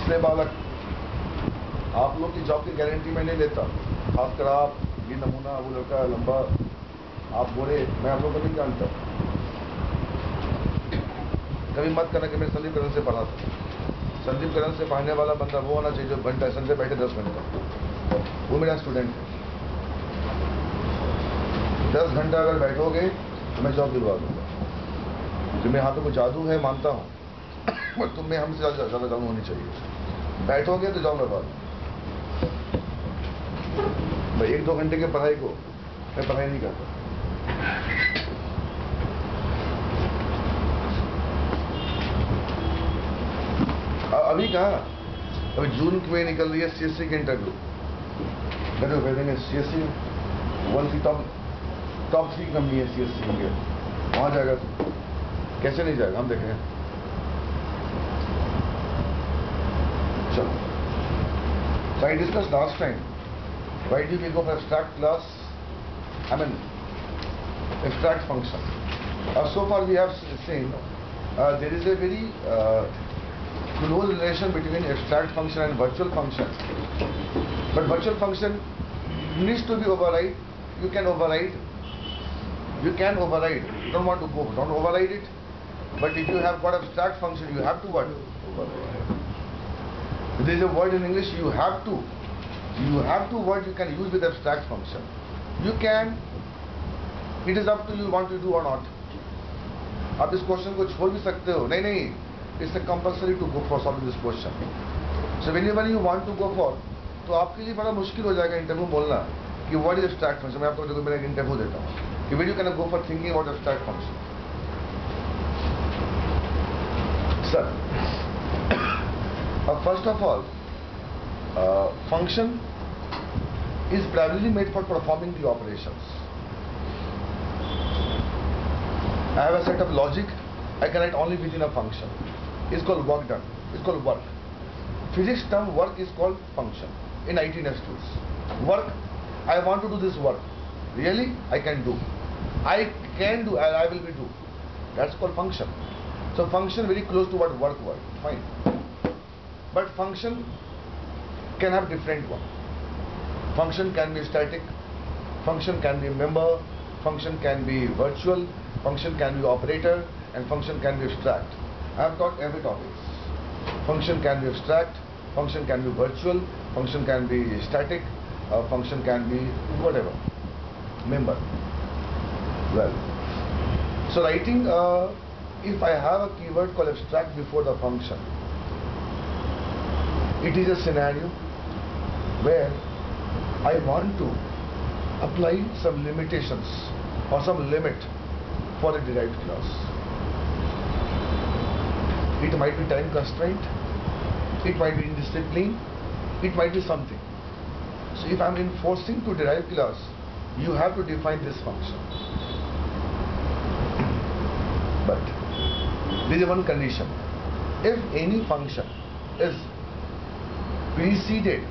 दूसरे बालक, आप लोग की जॉब की गारंटी मैं नहीं लेता, खासकर आप, ये नमूना, वो लड़का लंबा, आप बोले, मैं आप लोग को नहीं जानता। कभी मत करना कि मैं संदीप करण से पढ़ा था। संदीप करण से पढ़ने वाला बंदा वो होना चाहिए जो घंटा संडे बैठे 10 घंटा, वो मेरा स्टूडेंट है। 10 घंटा अगर बैठोगे तो मैं जॉब दिलवा दूंगा। तुम्हें यहाँ पे कोई जादू है मानता हूँ, पर तुम्हें हमसे ज़्यादा जादू होनी चाहिए। बैठोगे तो जॉब लगवा दूँ। भाई 1-2 घंटे की पढ़ाई को मैं पढ़ाई नहीं करता। अभी कहा, अभी जून में निकल रही है सीएससी की इंटरव्यू। कह देंगे सीएससी 1 की टॉप 3 कंपनी है सीएससी के, वहां जाएगा तो कैसे नहीं जाएगा, हम देखें। चलो, so I discussed last time, why do we go for abstract class, abstract function. So far we have seen there is a very close relation between abstract function and virtual function, but virtual function needs to be override. You can override, don't want to go, don't override it. But if you have got abstract function, you have to what? Override. There is a word in English, you have to word you can use with abstract function. You can, it is up to you want to do or not. आप इस question को छोड़ भी सकते हो, नहीं, it's a compulsory to go for solving this question. So whenever you want to go for, तो आपके लिए बड़ा मुश्किल हो जाएगा इंटरव्यू बोलना कि what is abstract function. मैं आपको देखो मेरा इंटरव्यू देता हूँ कि where you can go for thinking about abstract function. Sir, first of all, function is primarily made for performing the operations. I have a set of logic, I can write only within a function. It's called work done, it's called work. Physics term work is called function in IT institutes. Work, I want to do this work. Really, I can do. I can do, I will be do. That's called function. So function very close to what work was, fine. But function can have different one. Function can be static, function can be member, function can be virtual, function can be operator, and function can be abstract. I have taught every topic. Function can be abstract, function can be virtual, function can be static, function can be whatever, member. Well, so writing, if I have a keyword called abstract before the function, it is a scenario where I want to apply some limitations or some limit for a derived class. It might be time constraint, it might be indiscipline, it might be something. So if I am enforcing to derived class, you have to define this function. But there is one condition. If any function is preceded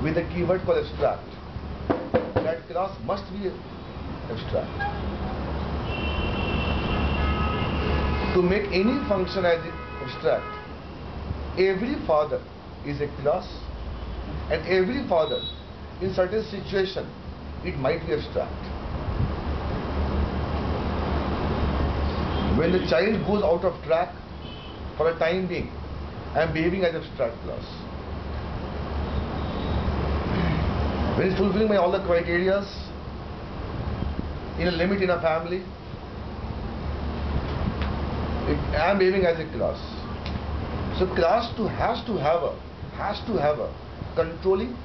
with a keyword called abstract, that class must be abstract. To make any function as abstract, every father is a class, and every father in certain situation it might be abstract. When the child goes out of track for a time being, I am behaving as abstract class. When it's fulfilling all the criteria in a limit in a family, I am behaving as a class. So class 2 has to have a controlling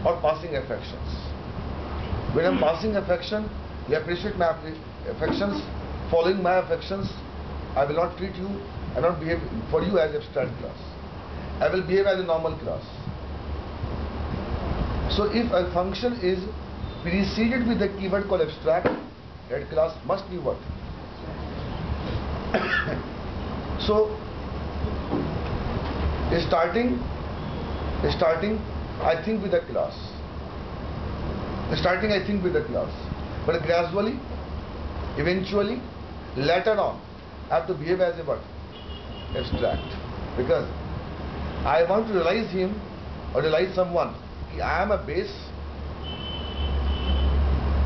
or passing affections. When I am passing affection, you appreciate my affections. Following my affections, I will not treat you, I will not behave for you as abstract class. I will behave as a normal class. So if a function is preceded with the keyword called abstract, that class must be what? So starting I think with the class. Starting I think with the class, but gradually, eventually, later on, I have to behave as a what? Abstract, because I want to realize him or realize someone. I am a base.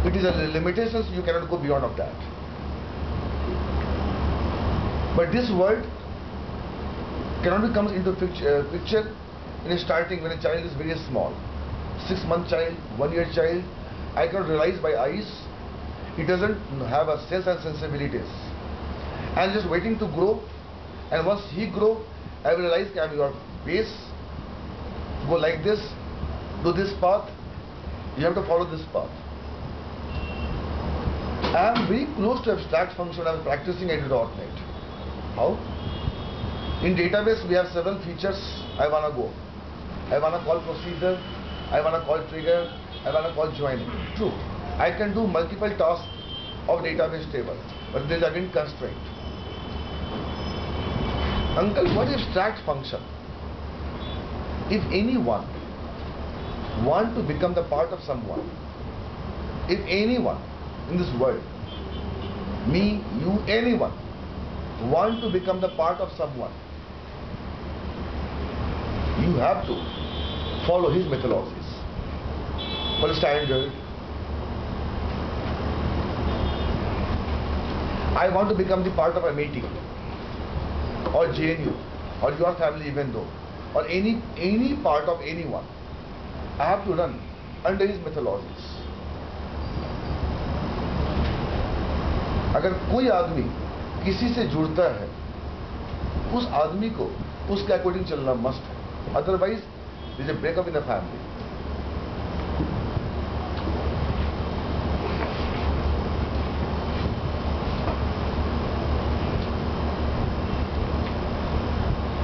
It is a limitation, so you cannot go beyond of that. But this word cannot be comes into picture in starting when a child is very small. 6-month child, 1-year child, I cannot realize by eyes. He doesn't have a sense and sensibilities. I am just waiting to grow, and once he grow, I will realize I am your base. Go like this, do this path. You have to follow this path. I am very close to abstract function. I am practicing at .NET. How? In database we have several features. I wanna go. I wanna call procedure. I wanna call trigger. I wanna call joining. True. I can do multiple tasks of database table, but there is again constraint. Uncle, what is abstract function? If anyone want to become the part of someone, if anyone in this world, me, you, anyone, want to become the part of someone, you have to follow his methodologies. For standard, I want to become the part of a meeting, or JNU, or your family even though, or any part of anyone, I have to run under his methodologies. अगर कोई आदमी किसी से जुड़ता है, उस आदमी को उसके अकॉर्डिंग चलना मस्ट है, otherwise there is a breakup in the family.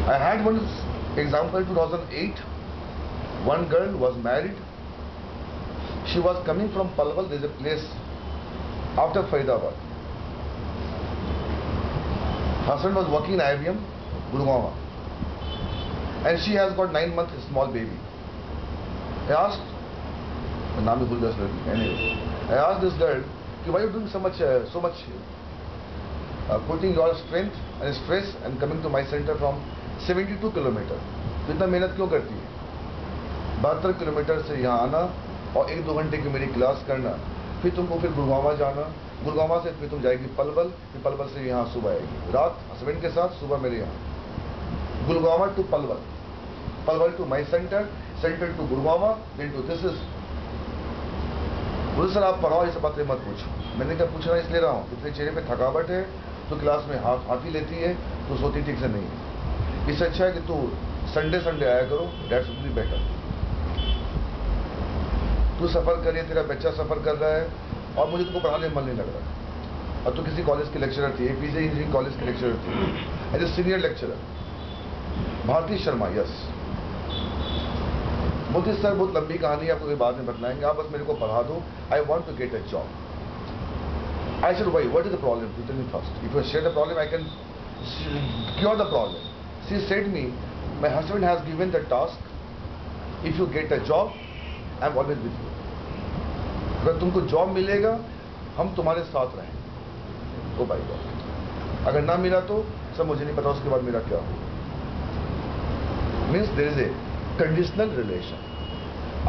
I had one example 2008. One girl was married. She was coming from Palwal. There is a place after Faridabad. Husband was working in IBM, Gurgaon, and she has got 9-month small baby. I asked, anyway, I asked this girl, why are you doing so much putting your strength and stress and coming to my center from 72 kilometre, तो इतना मेहनत क्यों करती है? 72 kilometre से यहाँ आना और 1-2 घंटे की मेरी क्लास करना, फिर तुमको फिर गुड़गांव जाना, गुड़गांव से फिर तुम जाएगी पलवल, फिर पलवल से यहाँ सुबह आएगी, रात हस्बैंड के साथ, सुबह मेरे यहाँ. Gurgaon to Palwal, Palwal to my centre, centre to Gurgaon, then to this is. बोले सर आप पढ़ाओ, ये सब बातें मत पूछो. मैंने क्या पूछना इसलिए रहा हूँ, इतने चेहरे पे थकावट है, तो क्लास में हाथ ही लेती है, तो सोती ठीक से नहीं है. इससे अच्छा है कि तू संडे आया करो, दैट्स विल बी बेटर. तू सफर करिए, तेरा बच्चा सफर कर रहा है और मुझे तुमको पढ़ाने में मन नहीं लग रहा. और तू किसी कॉलेज के लेक्चरर थी, एपीजे इंजीनियरिंग कॉलेज के लेक्चरर थी, as a senior lecturer. Bharti Sharma, yes. बोलती सर बहुत लंबी कहानी आपको बाद में बतलाएंगे, आप बस मेरे को पढ़ा दो. I want to get a job. I said why, what is the problem? You tell me first. If you share the problem I can cure the problem. She said me, my husband has given the task, if you get a job, I am always with you. अगर तुमको job मिलेगा, हम तुम्हारे साथ रहेंगे. ओ भाई God, अगर ना मिला तो सब मुझे नहीं पता उसके बाद मेरा क्या हो. Means there is a conditional relation.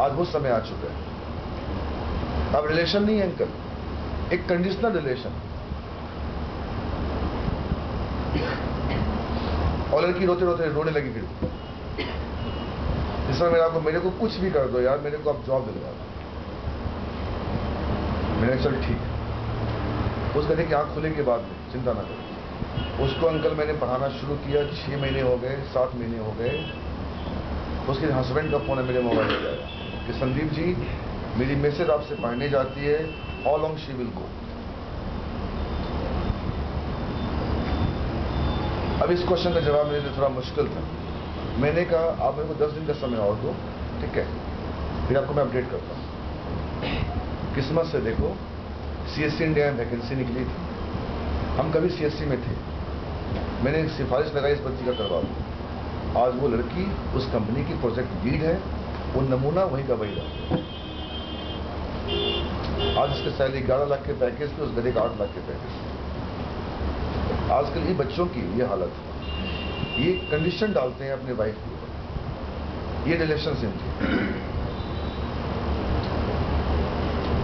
आज वो समय आ चुका है. अब रिलेशन नहीं है अंकल, एक कंडीशनल रिलेशन. और लड़की रोते रोते रोने लगी. फिर इस समय मेरे को कुछ भी कर दो यार, मेरे को अब जॉब दिलवा दो. मैंने चल ठीक. उस गधे की आंख खुले के बाद में चिंता ना करो. उसको अंकल मैंने पढ़ाना शुरू किया. 6 महीने हो गए, 7 महीने हो गए. उसके हस्बैंड का फोन है मेरे मोबाइल में आया कि संदीप जी मेरी मैसेज आपसे पढ़ने जाती है, how long she will go. अब इस क्वेश्चन का जवाब मेरे लिए थोड़ा मुश्किल था. मैंने कहा आप मेरे को 10 दिन का समय और दो, ठीक है, फिर आपको मैं अपडेट करता हूँ. किस्मत से देखो CSC इंडिया में वैकेंसी निकली थी. हम कभी CSC में थे. मैंने एक सिफारिश लगाई इस बच्ची का करवा दो. आज वो लड़की उस कंपनी की प्रोजेक्ट लीड है. वो नमूना वहीं का वही रहा. आज उसके सैलरी 11 लाख के पैकेज थे, उस गधे का 8 लाख के पैकेज. आजकल ये बच्चों की ये हालत है. ये कंडीशन डालते हैं अपने वाइफ के ऊपर. ये रिलेशनशिप थी।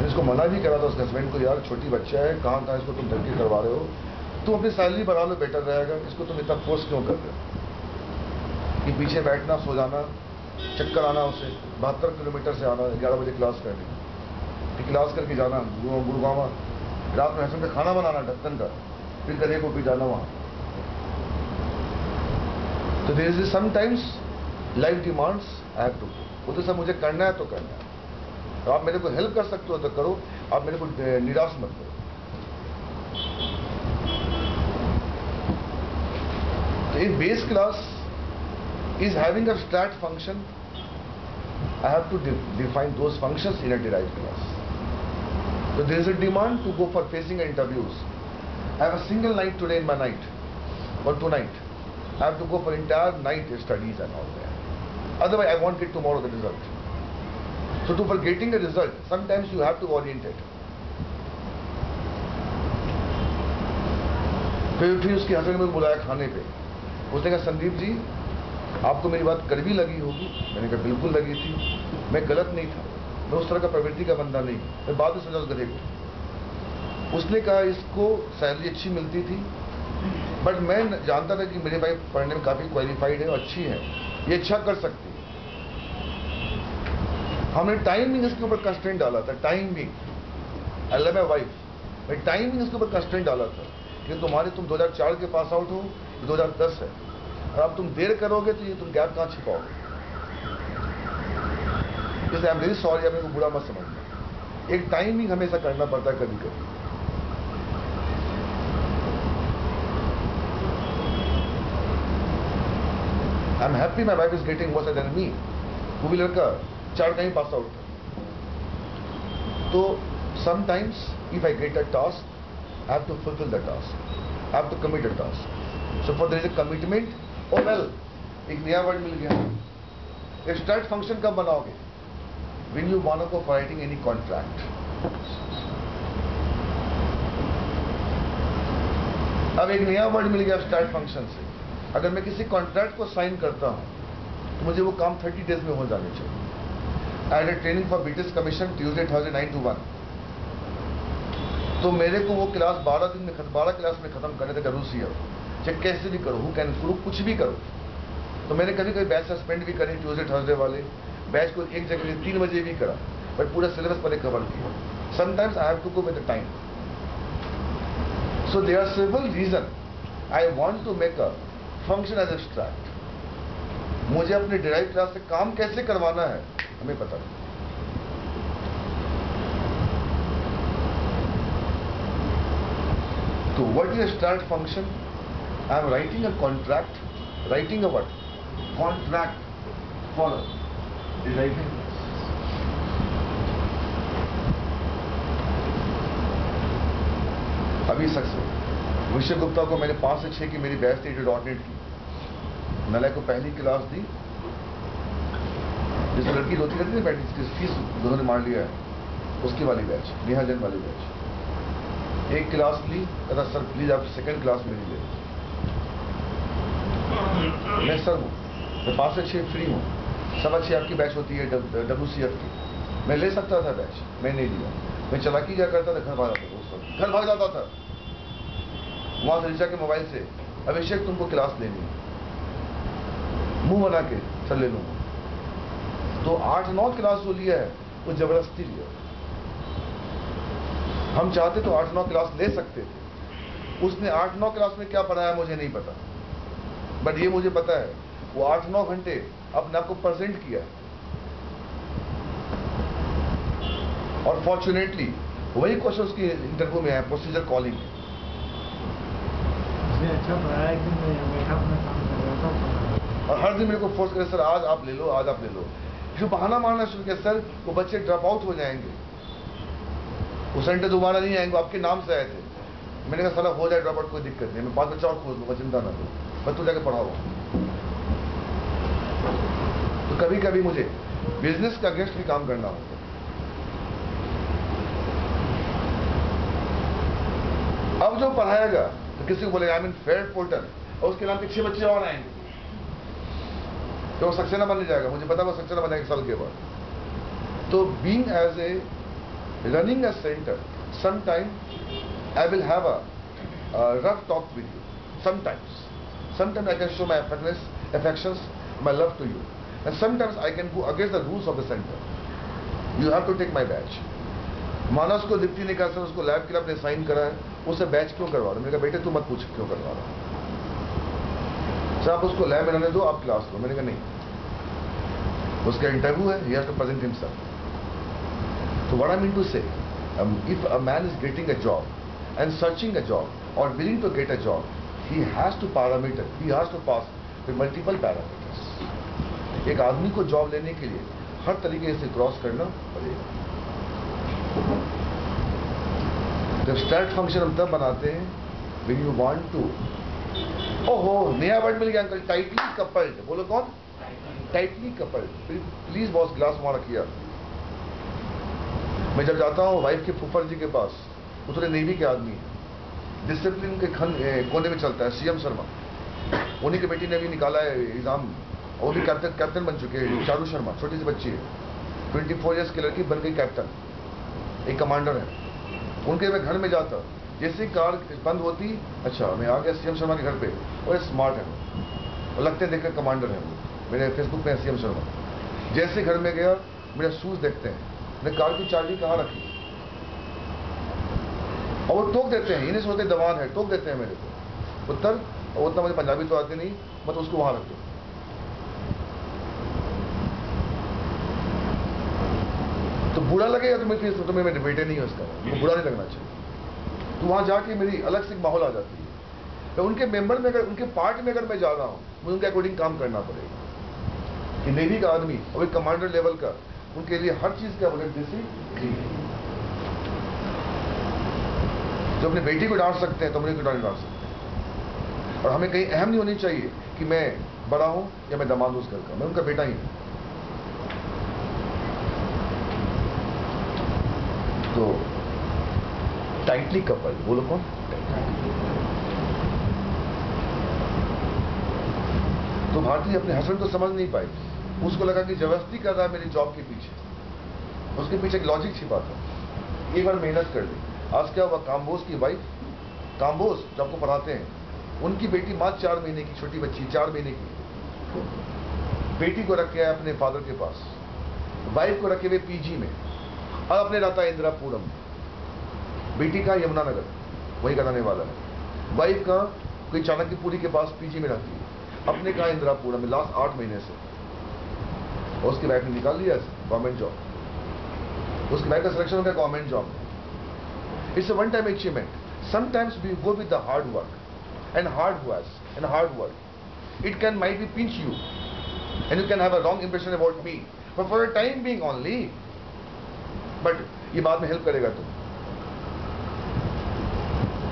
इसको मना भी करा था उसके हस्बैंड को, यार छोटी बच्चा है, कहाँ इसको तुम धमकी करवा रहे हो, तुम अपनी सैलरी बढ़ा लो, बेटर रहेगा, इसको तुम इतना फोर्स क्यों कर रहे हो? कि पीछे बैठना, सो जाना, चक्कर आना, उसे 72 किलोमीटर से आना, 11 बजे क्लास करनी, फिर क्लास करके जाना गुड़गांव, रात में हस्बैंड का खाना बनाना ढक्कन का, फिर गधे को भी जाना वहाँ। तो there is sometimes life demands I have to, वो तो सब मुझे करना है तो करना है। तो आप मेरे को हेल्प कर सकते हो तो करो, आप मेरे को निराश मत करो। तो if base class is having a strat function, I have to define those functions in a derived class. So there is a demand to go for facing interviews. I have a single night today in my night, or tonight. I have to go for entire night studies and all that. Otherwise, I won't get tomorrow the result. So for getting a result, sometimes you have to orientate. फिर उसके husband ने बुलाया खाने पे, उसने कहा संदीप जी आपको मेरी बात कड़वी लगी होगी। मैंने कहा बिल्कुल लगी थी, मैं गलत नहीं था, मैं उस तरह का प्रवृत्ति का बंदा नहीं, मैं बाद में समझा उस गधे को। उसने कहा इसको सैलरी अच्छी मिलती थी, बट मैं जानता था कि मेरी वाइफ पढ़ने में काफ़ी क्वालिफाइड है और अच्छी है, ये अच्छा कर सकती है। हमने टाइमिंग इसके ऊपर कंस्ट्रेंट डाला था, timing. I love my wife, मैं टाइमिंग इसके ऊपर कंस्ट्रेंट डाला था कि तुम 2004 के पास आउट हो, 2010 है, और अब तुम देर करोगे तो ये तुम गैप कहाँ छिपाओगे। इसलिए आई एम वेरी सॉरी, आप मेरे को बुरा मत समझना, एक टाइमिंग हमेशा करना पड़ता है कभी कभी। I am happy my wife is getting worse than me. वो भी लड़का 4 का ही पास आउट था। तो sometimes if I get a task, I have to fulfill the task. I have to commit a task. So for there is a commitment. Oh well, एक नया word मिल गया। एक स्टार्ट फंक्शन कब बनाओगे? When you want to go for writing any contract. अब एक नया word मिल गया स्टार्ट फंक्शन से। अगर मैं किसी कॉन्ट्रैक्ट को साइन करता हूं तो मुझे वो काम 30 डेज में हो जाने चाहिए। I had a training for BTS Commission Tuesday, Thursday 9 to 1. तो मेरे को वो क्लास 12 क्लास में खत्म करने तक रूसी है, चाहे कैसे भी करो, कुछ भी करो। तो मैंने कभी कभी बैच सस्पेंड भी करी, ट्यूसडे थर्सडे वाले बैच को एक जगह 3 बजे भी करा, बट पूरा सिलेबस पहले कवर किया। Sometimes I have to go with the time. So there are several reason I want to make a function as abstract. मुझे अपने डिराइव क्लास से काम कैसे करवाना है हमें पता नहीं। So what is a start function? I am writing a contract, writing a what? Contract for deriving class. अभी विषय गुप्ता को मैंने 5 से 6 की मेरी बैच थी .NET की, नलय को पहली क्लास दी, जिस लड़की रोती रहती है बैठी, जिसकी फीस दोनों ने मार लिया है, उसकी वाली बैच, नेहा जैन वाली बैच। एक क्लास ली, कहता सर प्लीज आप सेकंड क्लास में ले। मैं सर हूँ, मैं 5 से 6 फ्री हूँ, 6:15 आपकी बैच होती है WCF की, मैं ले सकता था बैच, मैं नहीं लिया। मैं चलाकी क्या करता था, घर भाग जाता था, घर भाग जाता था वहां से ऋचा के मोबाइल से, अभिषेक तुमको क्लास लेनी है, मुंह बना के सर ले लूंगा। तो 8-9 क्लास जो लिया है वो जबरदस्ती लिया। हम चाहते तो 8-9 क्लास ले सकते थे, उसने 8-9 क्लास में क्या पढ़ाया मुझे नहीं पता, बट ये मुझे पता है वो 8-9 घंटे अपने आप को प्रेजेंट किया, और फॉर्चुनेटली वही क्वेश्चन उसकी इंटरव्यू में है, प्रोसीजर कॉलिंग। अच्छा पढ़ाया कि मैं अपना काम कर रहा था, और हर दिन मेरे को फोर्स करे, सर आज आप ले लो, आज आप ले लो। जो बहाना मारना शुरू किया, सर वो बच्चे ड्रॉप आउट हो जाएंगे, वो सेंटर दोबारा नहीं आएंगे, आपके नाम से आए थे। मैंने कहा साला हो जाए ड्रॉप आउट, कोई दिक्कत नहीं, मैं 5 बच्चा और खोज लूँगा, चिंता ना करो, बस तू जाके पढ़ाओ। तो कभी कभी मुझे बिजनेस का अगेंस्ट भी काम करना होता है। अब जो पढ़ाएगा तो किसी को बोलेगा आई मीन फेयर पोर्टल, और उसके नाम के 6 बच्चे और आएंगे, तो वो सक्सेना बन नहीं जाएगा, मुझे पता है वो सक्सेना बनेगा 1 साल के बाद। तो being as a running a center, sometimes I will have a rough talk with you. Sometimes I can show my affections, my love to you, and sometimes I can go against the rules of the center. You have to take my badge. माना उसको लिफ्टी नहीं कर सकता, उसको lab के लिए आपने sign करा है, उसे बैच क्यों करवा रहे हो? मैंने कहा बेटे तू मत पूछ क्यों करवा रहा हो, सर आप उसको लैब बनाने दो, आप क्लास लो। मैंने कहा नहीं, उसका इंटरव्यू है, he has to present himself. So what I mean to say, if a man is getting a job and searching a job or willing to get a job, he has to pass with multiple parameters. एक आदमी को job लेने के लिए हर तरीके से cross करना पड़ेगा। तो स्टार्ट फंक्शन हम तब बनाते हैं when you want to, ओहो नया वर्ड मिल गया अंकल, टाइटली कपल्ड। बोलो कौन? Tightly coupled. Please boss glass वहां रखिए। मैं जब जाता हूँ वाइफ के फूफर जी के पास, वो थोड़े नेवी के आदमी है, डिसिप्लिन के कोने में चलता है, सीएम शर्मा, उन्हीं की बेटी ने भी निकाला है एग्जाम, वो भी कैप्टन बन चुके हैं। चारू शर्मा छोटी सी बच्ची है, 24 इयर्स की लड़की बन गई कैप्टन, एक कमांडर है। उनके मैं घर में जाता, जैसे कार बंद होती, अच्छा मैं आ गया सीएम शर्मा के घर पे, और स्मार्ट है और लगते देखकर कमांडर है। मेरे फेसबुक पे सीएम शर्मा। जैसे घर में गया, मेरा शूज देखते हैं, मैंने कार की चाबी कहाँ रखी, और वो टोक देते हैं, इन्हें सोचते दवान है, टोक देते हैं मेरे को उत्तर। और उतना मुझे पंजाबी तो आती नहीं, मत उसको वहां रख दो। तो बुरा लगेगा तुम्हें मेरे बेटे नहीं है उसका, वो बुरा नहीं लगना चाहिए। तो वहां जाके मेरी अलग से माहौल आ जाती है। तो उनके मेंबर में अगर, उनके पार्ट में अगर मैं जा रहा हूं, मुझे उनके अकॉर्डिंग काम करना पड़ेगा। कि नेवी का आदमी और एक कमांडर लेवल का, उनके लिए हर चीज का जैसे जो अपनी बेटी को डांट सकते हैं तो मुझे क्यों डांट सकते हैं। और हमें कहीं अहम नहीं होनी चाहिए कि मैं बड़ा हूं या मैं दामाद हूं उस घर का, मैं उनका बेटा ही हूं। तो टाइटली कपल्ड, बोलो कौन? तो भारती अपने हस्बैंड को समझ नहीं पाई, उसको लगा कि जबरदस्ती कर रहा है मेरी जॉब के पीछे। उसके पीछे एक लॉजिक छिपा था। एक बार मेहनत कर ली। आज क्या हुआ, काम्बोज की वाइफ, काम्बोज जो आपको पढ़ाते हैं, उनकी बेटी मात्र 4 महीने की, छोटी बच्ची 4 महीने की, बेटी को रखे आए अपने फादर के पास, वाइफ को रखे हुए पीजी में, और अपने रहता है इंदिरापुरम। बेटी का यमुनानगर, वही का रहने वाला है। वाइफ का कोई चाणक्यपुरी के पास पीजी में रहती है, अपने कहा इंदिरापुरम में लास्ट 8 महीने से। और उसकी वाइफ ने निकाल लिया गवर्नमेंट जॉब, उसकी वाइफ का सिलेक्शन हो गया गवर्नमेंट जॉब में। It's a one time achievement. Sometimes we go with the hard work and hard work it can might be pinch you and you can have a wrong impression about me, but for a time being only, but ये बाद में help करेगा। तुम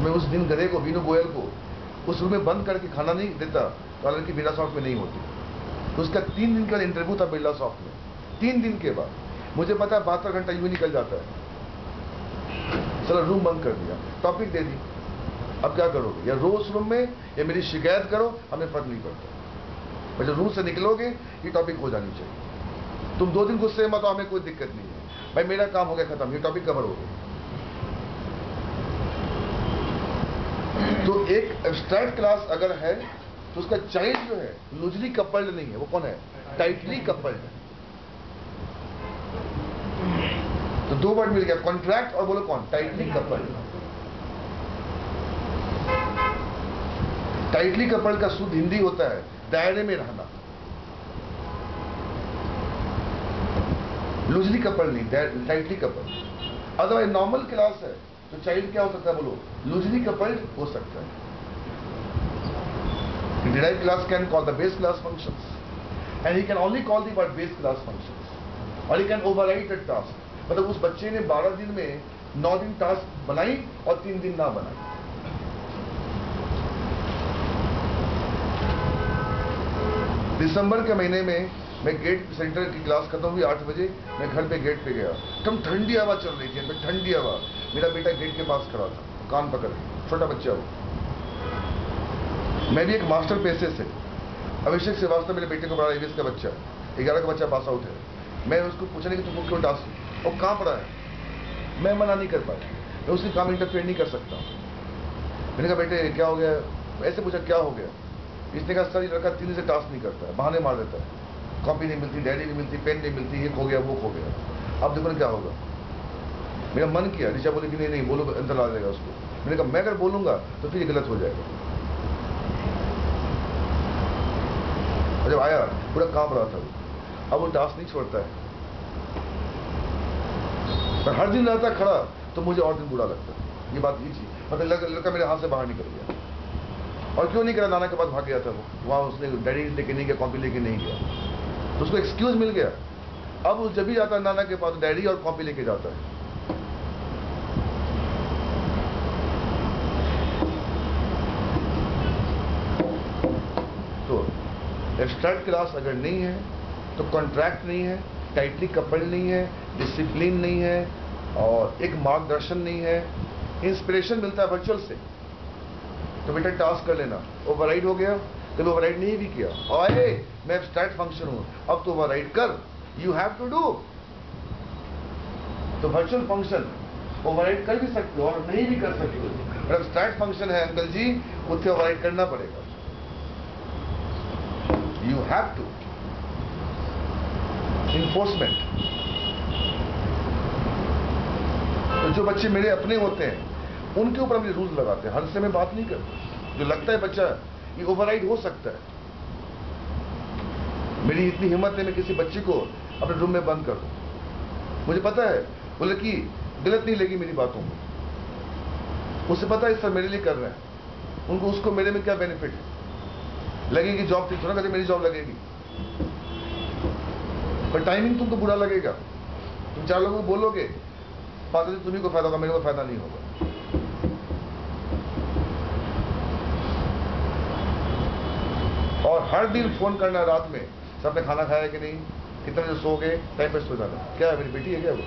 मैं उस दिन गधे को, वीनू गोयल को उस रूम में बंद करके खाना नहीं देता, कॉलर की बिरला सॉफ्ट में नहीं होती। तो उसका 3 दिन का इंटरव्यू था बिरला सॉफ्ट में। 3 दिन के बाद मुझे पता है 72 घंटा यूं ही निकल जाता है। चलो रूम बंद कर दिया, टॉपिक दे दी, अब क्या करोगे, या रो उस रूम में या मेरी शिकायत करो, हमें फर्क नहीं पड़ता। पर जब रूम से निकलोगे ये टॉपिक हो जानी चाहिए। तुम 2 दिन गुस्से मत आओ, हमें कोई दिक्कत नहीं है भाई, मेरा काम हो गया खत्म, ये टॉपिक कवर हो गया। तो एक एब्स्ट्रैक्ट क्लास अगर है तो उसका चाइल्ड जो है लूजली कपल्ड नहीं है, वो कौन है? टाइटली कपल्ड है। तो 2 वर्ड मिल गया, कॉन्ट्रैक्ट और बोलो कौन? Tightly coupled. टाइटली कपल्ड का शुद्ध हिंदी होता है दायरे में रहना। लूजली कपल्ड नहीं, tightly coupled. Otherwise normal class है तो चाइल्ड क्या हो सकता है? बोलो लूजली कपल्ड हो सकता है। The derived class can call the base class functions, and he can only call the word base class functions, or he can override the task. मतलब उस बच्चे ने 12 दिन में 9 दिन टास्क बनाई और 3 दिन ना बनाई। दिसंबर के महीने में मैं गेट सेंटर की क्लास खत्म हुई 8 बजे, मैं घर पे गेट पे गया, एकदम ठंडी हवा चल रही थी, ठंडी हवा। मेरा बेटा गेट के पास खड़ा था, कान पकड़ के, छोटा बच्चा वो। मैं भी एक मास्टर पेशे से, अभिषेक श्रीवास्तव मेरे बेटे को पढ़ा ABS का बच्चा, 11 का बच्चा पास आउट है। मैं उसको पूछा नहीं कि तुमको क्यों टास्क और कहाँ पढ़ा है, मैं मना नहीं कर पाया, मैं उसके काम इंटरफेयर नहीं कर सकता। मैंने कहा बेटे क्या हो गया, ऐसे पूछा क्या हो गया, इसने कहा सर ये लड़का 3 दिन से टास्क नहीं करता है, बहाने मार देता है, कॉपी नहीं मिलती, डायरी नहीं मिलती, पेन नहीं मिलती, ये खो गया वो खो गया, अब देखो ना क्या होगा। मेरा मन किया, ऋचा बोली कि नहीं बोलो अंदर ला देगा उसको। मैंने कहा मैं अगर बोलूंगा तो फिर ये गलत हो जाएगा। और जब आया पूरा कांप रहा था वो, अब वो टास्क नहीं छोड़ता है, पर हर दिन रहता खड़ा तो मुझे और दिन बुरा लगता है। ये बात ये थी, मतलब लड़का मेरे हाथ से बाहर निकल गया। और क्यों नहीं करा, नाना के पास भाग गया था वो, वहां उसने डायरी लेके नहीं गया, कॉपी लेके नहीं गया, तो उसको एक्सक्यूज मिल गया। अब वो जब भी जाता है नाना के पास डायरी और कॉपी लेके जाता है। तो एब्स्ट्रैक्ट क्लास अगर नहीं है तो कॉन्ट्रैक्ट नहीं है, टाइटली कपल्ड नहीं है, डिसिप्लिन नहीं है, और एक मार्गदर्शन नहीं है। इंस्पिरेशन मिलता है वर्चुअल से, तो बेटा टास्क कर लेना, ओवरराइड हो गया, कभी ओवरराइड नहीं भी किया, और मैं एब्स्ट्रैक्ट फंक्शन हूं, अब तो ओवरराइड कर, यू हैव टू डू। तो वर्चुअल फंक्शन ओवरराइड कर भी सकते हो और नहीं भी कर सकते हो, पर एब्स्ट्रैक्ट फंक्शन है अंकल जी, उसे ओवरराइड करना पड़ेगा, यू हैव टू। इन्फोर्समेंट, तो जो बच्चे मेरे अपने होते हैं उनके ऊपर हम रूल्स लगाते हैं, हर से मैं बात नहीं करता। जो लगता है बच्चा ये ओवरराइड हो सकता है, मेरी इतनी हिम्मत है मैं किसी बच्चे को अपने रूम में बंद कर दूं, मुझे पता है वो लड़की गलत नहीं लगी मेरी बातों को, उसे पता है सर मेरे लिए कर रहे हैं, उनको उसको मेरे में क्या बेनिफिट है, लगेगी जॉब थी थोड़ा कहते मेरी जॉब लगेगी, पर टाइमिंग तुमको बुरा लगेगा, तुम 4 लोगों को बोलोगे बात तुम्ही को फायदा होगा, मेरे को फायदा नहीं होगा। और हर दिन फोन करना रात में, सबने खाना खाया कि नहीं, कितने बजे सो गए, टाइम पे सो जाना, क्या है मेरी बेटी है क्या वो।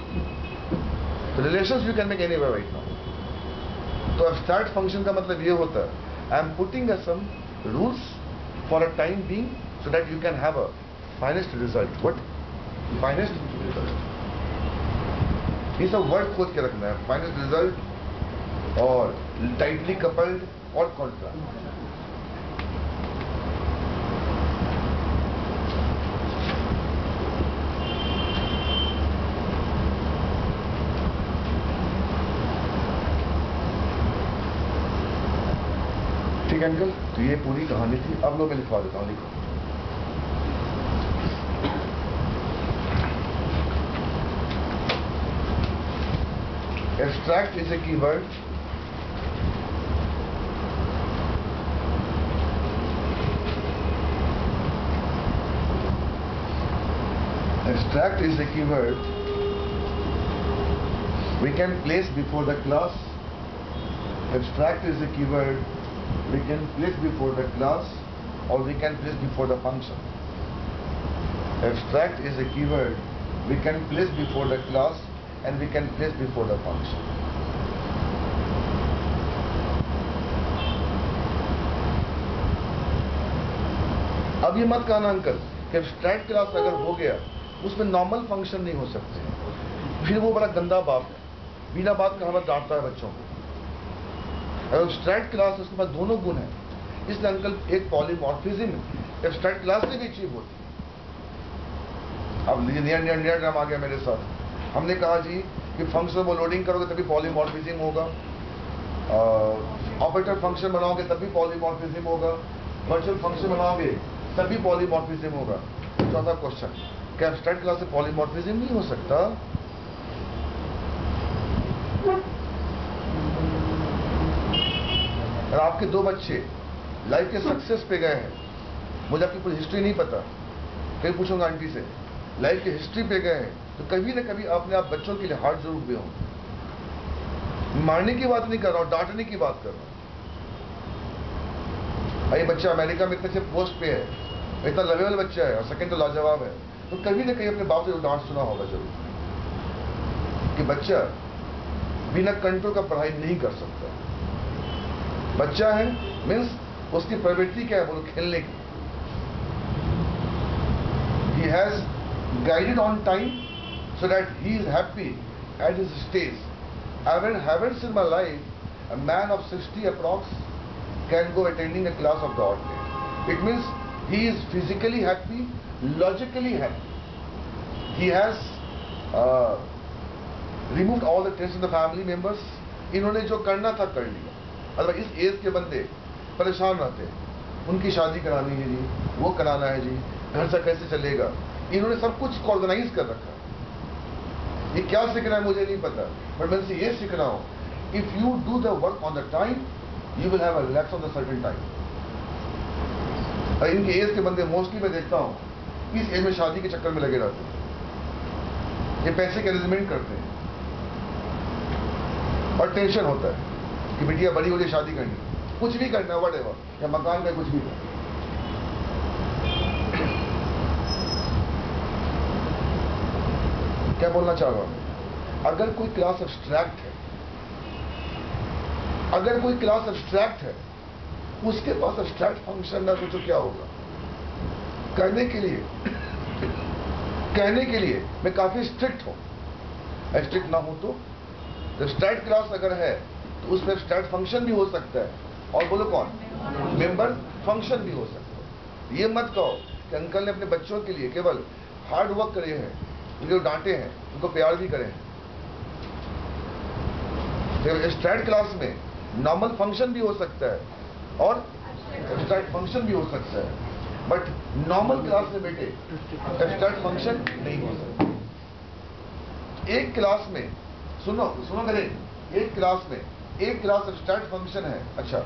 तो relations you can make anywhere right now. तो एब्स्ट्रैक्ट फंक्शन का मतलब ये होता है I am putting some rules for a time being so that you can have a finest result. What finest result, ये सब वर्ड खोज के रखना है, फाइनेस्ट रिजल्ट और टाइटली कपल्ड और कॉन्ट्रैक्ट। ठीक है अंकल, तो ये पूरी कहानी थी, अब लोग मैं लिखवा देता हूँ, लिखो। Abstract is a keyword. Abstract is a keyword we can place before the class. Abstract is a keyword we can place before the class or we can place before the function. Abstract is a keyword we can place before the class and we can place before the function. अब ये मत कहना uncle कि abstract class अगर हो गया उसमें normal function नहीं हो सकते, फिर वो बड़ा गंदा बाप है, बिना बात का हमें डांटता है बच्चों को। एब्स्ट्रैक्ट क्लास उसके पास दोनों गुण है, इसलिए अंकल एक पॉलीमॉर्फिज्म एब्स्ट्रैक्ट क्लास से भी अचीव होती है। अब नया ड्रामा आ गया मेरे साथ, हमने कहा जी कि फंक्शन वो लोडिंग करोगे तभी पॉलीमॉर्फिज्म होगा, ऑपरेटर फंक्शन बनाओगे तभी पॉलीमॉर्फिज्म होगा, वर्चुअल फंक्शन बनाओगे तभी पॉलीमॉर्फिज्म होगा। चौथा क्वेश्चन, क्या एब्स्ट्रैक्ट क्लास से पॉलीमॉर्फिज्म नहीं हो सकता? और आपके 2 बच्चे लाइफ के सक्सेस पे गए हैं, मुझे आपकी पूरी हिस्ट्री नहीं पता, कहीं पूछूंगा आंटी से, लाइफ की हिस्ट्री पे गए हैं, तो कभी ना कभी आपने आप बच्चों के लिए हार्ट जरूर हुए हों। मारने की बात नहीं कर रहा हूं, डांटने की बात कर रहा हूं। ये बच्चा अमेरिका में इतने अच्छे पोस्ट पे है, इतना लवेबल बच्चा है, और सेकंड तो लाजवाब है, तो कभी ना कहीं अपने बाप से डांट सुना होगा जरूर कि बच्चा बिना कंट्रोल का पढ़ाई नहीं कर सकता। बच्चा है मीन्स उसकी प्रवृत्ति क्या है, बोलो खेलने की, has guided on time so that he is happy at his stage. I haven't seen in my life a man of 60 approx can go attending a class of the ordinary. It means he is physically happy, logically happy. He has removed all the tension of the family members. इन्होंने जो करना था कर लिया. अथवा इस as के बंदे परेशान रहते हैं, उनकी शादी करानी है जी, वो कराना है जी, घर से कैसे चलेगा. इन्होंने सब कुछ ऑर्गेनाइज कर रखा है. ये क्या सीख रहा है मुझे नहीं पता, पर मैं इनसे ये सीख रहा हूँ, if you do the work on the time you will have a relax on the certain time. और इनके एज के बंदे मोस्टली मैं देखता हूँ इस एज में शादी के चक्कर में लगे रहते हैं. ये पैसे के अरेंजमेंट करते हैं और टेंशन होता है कि बिटिया बड़ी हो रही शादी करनी, कुछ भी करना है व्हाटएवर, या मकान का कुछ भी करना. क्या बोलना चाह रहा हूं, अगर कोई क्लास एब्स्ट्रैक्ट है, अगर कोई क्लास एब्स्ट्रैक्ट है, उसके पास एब्स्ट्रैक्ट फंक्शन ना सोचो क्या होगा. कहने के लिए मैं काफी स्ट्रिक्ट हूं. स्ट्रिक्ट ना हो तो एब्स्ट्रैक्ट क्लास अगर है तो उसमें एब्स्ट्रैक्ट फंक्शन भी हो सकता है, और बोलो कौन, मेंबर फंक्शन भी हो सकता है. ये मत कहो कि अंकल ने अपने बच्चों के लिए केवल हार्ड वर्क करे हैं, उनको डांटे हैं, उनको प्यार भी करें. एब्स्ट्रैक्ट क्लास में नॉर्मल फंक्शन भी हो सकता है और एब्स्ट्रैक्ट फंक्शन भी हो सकता है, बट नॉर्मल क्लास में बेटे एब्स्ट्रैक्ट फंक्शन नहीं हो सकता. एक क्लास में सुनो करें, एक क्लास में एक क्लास एब्स्ट्रैक्ट फंक्शन है, अच्छा,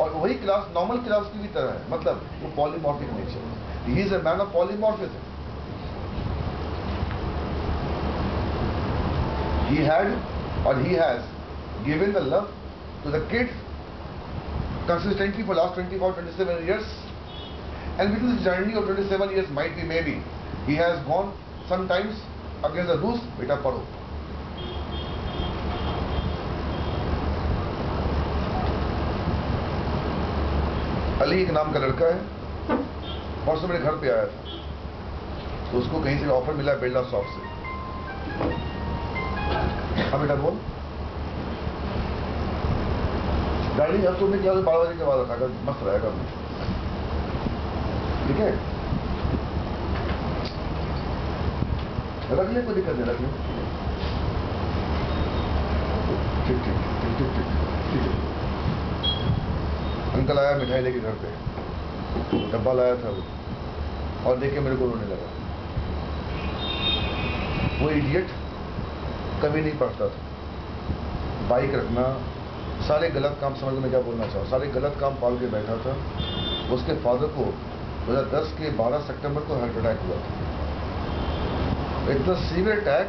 और वही क्लास नॉर्मल क्लास की भी तरह है, मतलब वो polymorphic nature. He is a man of polymorphism. He had or he has given the love to the kids consistently for last 24-27 years, and within this journey of 27 years might be maybe he has gone sometimes against the rules. बेटा पढ़ो. अली एक नाम का लड़का है, परसों मेरे घर पे आया था, तो उसको कहीं से ऑफर मिला बिल्डर शॉप से. हाँ बेटा बोल. गाड़ी अब तुमने क्या 12 बजे के बाद रखा कर, मस्त रहेगा. ठीक है, रख ले, कोई दिक्कत नहीं, रख ले. ठीक ठीक ठीक ठीक ठीक ठीक है. अंकल आया मिठाई लेके घर पे, डब्बा लाया था वो, और देख के मेरे को रोने लगा. वो इडियट कभी नहीं पढ़ता था. बाइक रखना, सारे गलत काम, समझ में क्या बोलना चाहो, सारे गलत काम पाल के बैठा था. उसके फादर को 2010 के 12 सितंबर को हार्ट अटैक हुआ था. इतना सीवियर अटैक,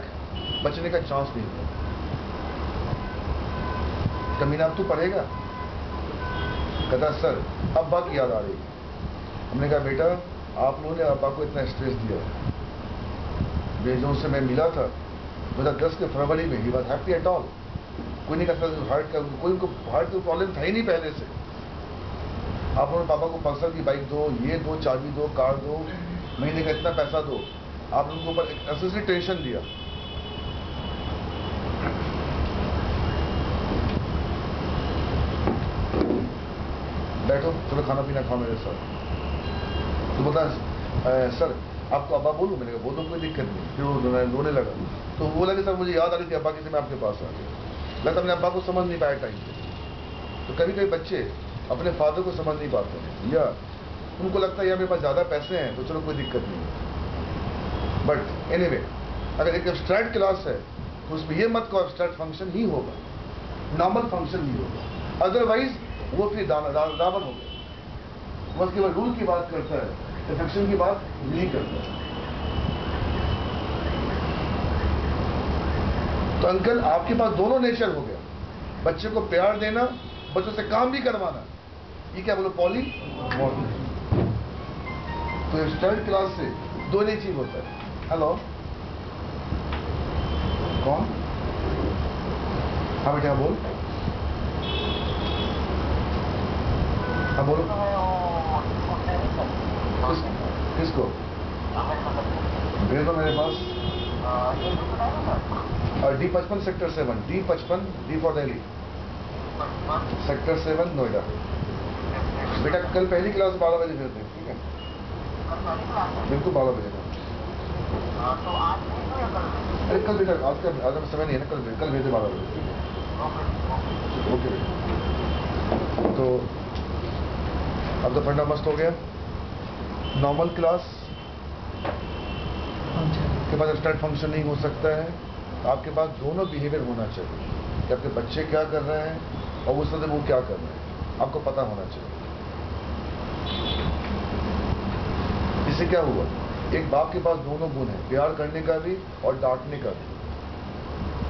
बचने का चांस नहीं था. कमीना अब तू पढ़ेगा? कहता सर अब्बा की याद आ रही. हमने कहा बेटा आप लोगों ने अब्बा को इतना स्ट्रेस दिया. बेजों से मैं मिला था 2010 के फरवरी में, he was happy at all. कोई नहीं कहता हार्ट का, कोई उनको हार्ट का प्रॉब्लम था ही नहीं पहले से. आप लोगों ने पापा को पल्सर की बाइक दो, ये दो, चाबी दो, कार दो, महीने का इतना पैसा दो, आप उनको ऊपर असेसरी टेंशन दिया. बैठो, चलो खाना पीना खाओ मेरे साथ. तो बोलता सर आपको अब्बा बोलूं? मैंने कहा वो तो कोई दिक्कत नहीं. फिर वो रोने लगा. तो वो लगे सर मुझे याद आ रही थी अब्बा की, मैं आपके पास आ गया. लगता मैंने अब्बा को समझ नहीं पाया टाइम पे. तो कभी कभी बच्चे अपने फादर को समझ नहीं पाते हैं, या उनको लगता है यार मेरे पास ज़्यादा पैसे हैं तो चलो कोई दिक्कत नहीं. बट एनीवे, अगर एक एब्स्ट्रैक्ट क्लास है तो उसमें ये मत कहो एब्स्ट्रैक्ट फंक्शन ही होगा, नॉर्मल फंक्शन ही होगा. अदरवाइज वो फिर रावण हो गया. वो केवल रूल की बात करता है, इफेक्शन की बात नहीं करता. तो अंकल आपके पास दोनों नेचर हो गया. बच्चे को प्यार देना, बच्चों से काम भी करवाना. ये क्या बोलो, पॉलीमॉर्फिज्म. तो एब्स्ट्रैक्ट क्लास से दो नई चीज होता है. हेलो कौन? हाँ बेटा बोल. हाँ बोलो. किसको? भेज दो मेरे पास। और D55 sector 7, D55, D for Delhi, sector 7 Noida. बेटा कल पहली क्लास 12 बजे भेज दें, ठीक है? बिल्कुल 12 बजे का। अरे कल बेटा, आज का समय नहीं है ना, कल भेज दे 12 बजे, ठीक है? ओके बेटा। तो अब तो फंडा मस्त हो गया। नॉर्मल क्लास के पास स्टार्ट फंक्शन नहीं हो सकता है। आपके पास दोनों बिहेवियर होना चाहिए कि आपके बच्चे क्या कर रहे हैं और उस वक्त वो क्या कर रहे हैं, आपको पता होना चाहिए। इससे क्या हुआ, एक बाप के पास दोनों गुण है, प्यार करने का भी और डांटने का भी।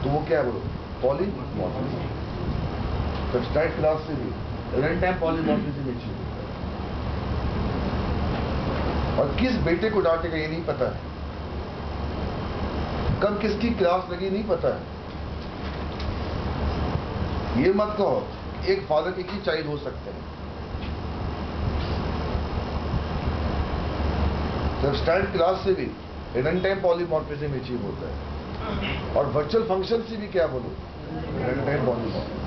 तो वो क्या है, बोलो पॉलीमॉर्फिज्म। तो स्टार्ट क्लास से भी रन टाइम पॉलीमॉर्फिज्म अचीव होता है। और किस बेटे को डांटेगा ये नहीं पता है, कब किसकी क्लास लगी नहीं पता है। ये मत कहो एक फादर के ही चाइल्ड हो सकते हैं। तो स्टार्ट क्लास से भी रन टाइम पॉलीमॉर्फिज्म अचीव होता है। और वर्चुअल फंक्शन से भी क्या बोलो, रन टाइम पॉलीमॉर्फिज्म।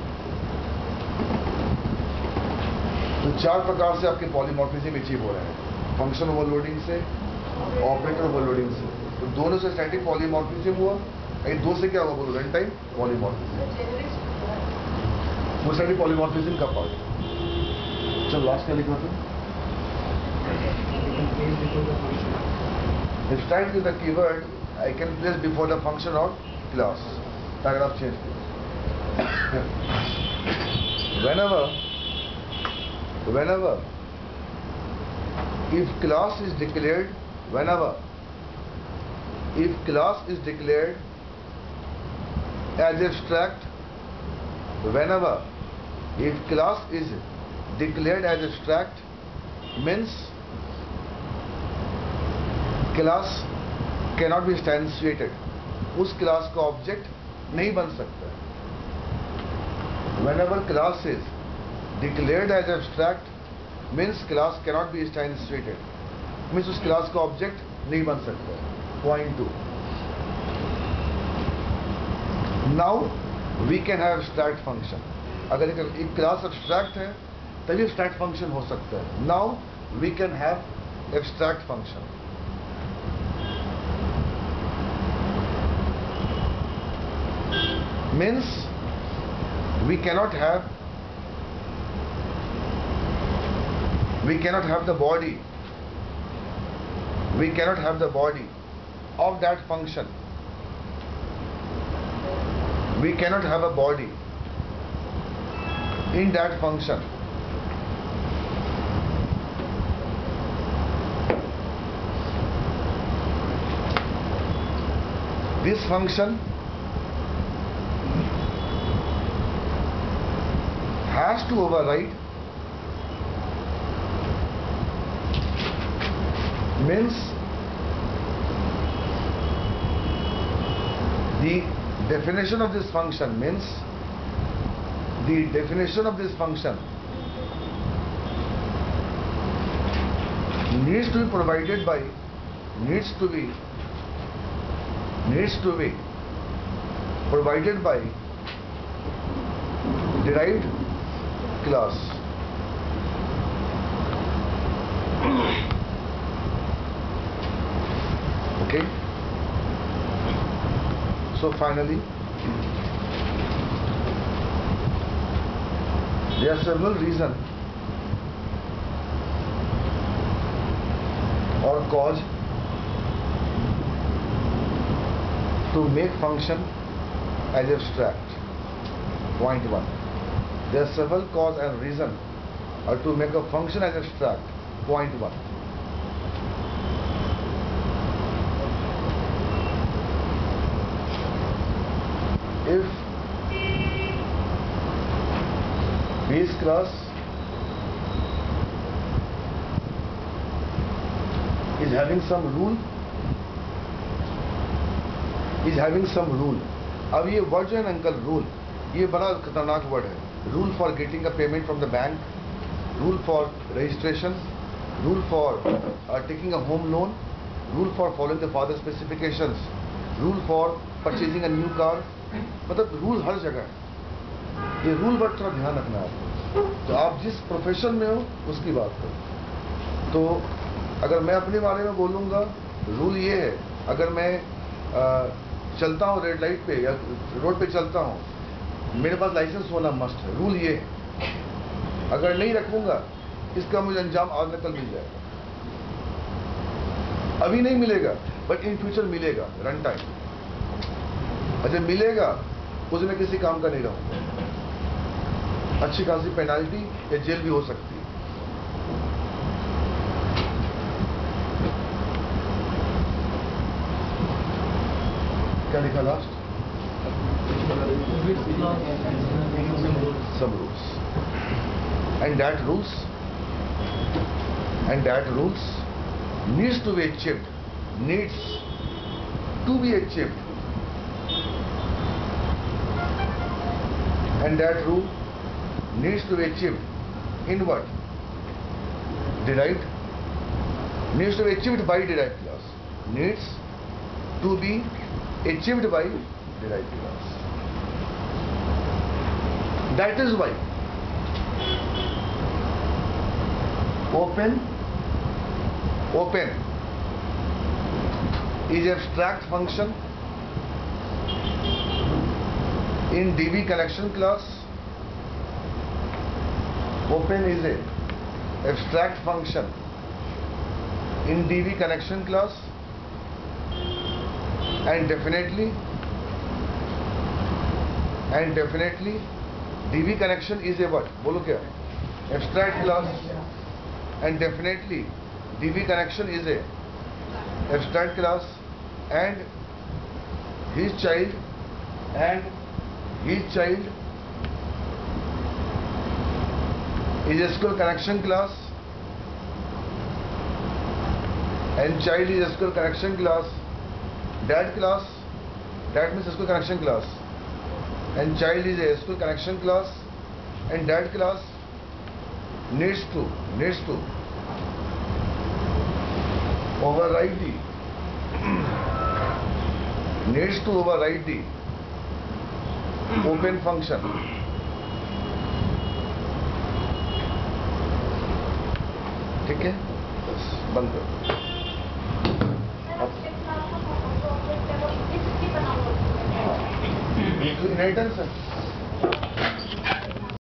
तो 4 प्रकार से आपके पॉलीमॉर्फिज्म अचीव हो रहे हैं, फंक्शन ओवरलोडिंग से, ऑपरेटर ओवरलोडिंग से। तो दोनों से स्टैटिक पॉलीमॉर्फिज्म हुआ, ये दो से क्या हुआ बोलो, रन टाइम पॉलीमॉर्फिज्म। वो स्टैटिक पॉलीमॉर्फिज्म का पार्ट। चलो लास्ट क्या लिखा था, if start is the keyword I can place before the function or class. Paragraph change. whenever if class is declared as abstract, means class cannot be instantiated, उस class का object नहीं बन सकता है। Whenever class is declared as abstract means class cannot be instantiated, means उस class का object नहीं बन सकता है। Point 2. Now we can have abstract function. अगर एक क्लास abstract है तभी abstract function हो सकता है। Now we can have abstract function. Means we cannot have the body of that function. We cannot have a body in that function. This function has to override, means the definition of this function needs to be provided by derived class. Okay, so finally there are several reasons or cause to make function as abstract. Point 1. There are several cause and reason to make a function as abstract. Point 1. If base class is having some rule, अब ये word जो है ना uncle, rule, ये बड़ा खतरनाक word है। Rule for getting a payment from the bank, rule for registration, rule for taking a home loan, rule for following the father specifications, rule for purchasing a new car, मतलब rule हर जगह है। ये rule पर थोड़ा ध्यान रखना है आपको। तो आप जिस प्रोफेशन में हो उसकी बात करो। तो अगर मैं अपने बारे में बोलूँगा, रूल ये है, अगर मैं चलता हूँ रेड लाइट पे या रोड पे चलता हूँ, मेरे पास लाइसेंस होना मस्ट है। रूल ये है, अगर नहीं रखूँगा इसका मुझे अंजाम आज न कल मिल जाएगा। अभी नहीं मिलेगा बट इन फ्यूचर मिलेगा, रन टाइम। और जब मिलेगा उसमें किसी काम का नहीं रहूँगा। अच्छी खासी पेनाल्टी या जेल भी हो सकती है। क्या लिखा last? Some rules. And that rules needs to be achieved. Needs to be achieved. And that rule needs to be achieved in what? Derived. Needs to be achieved by derived class. Needs to be achieved by derived class. That is why open is abstract function in DB connection class. Open is a abstract function in DB connection class, and definitely DB connection is a what? बोलो क्या? Abstract class, and definitely DB connection is a abstract class, and his child is a SQL connection class, and child is a SQL connection class. That means SQL connection class, and child is a SQL connection class, and that class needs to override the open function. ठीक है, बस बंद करो। Inheritance है।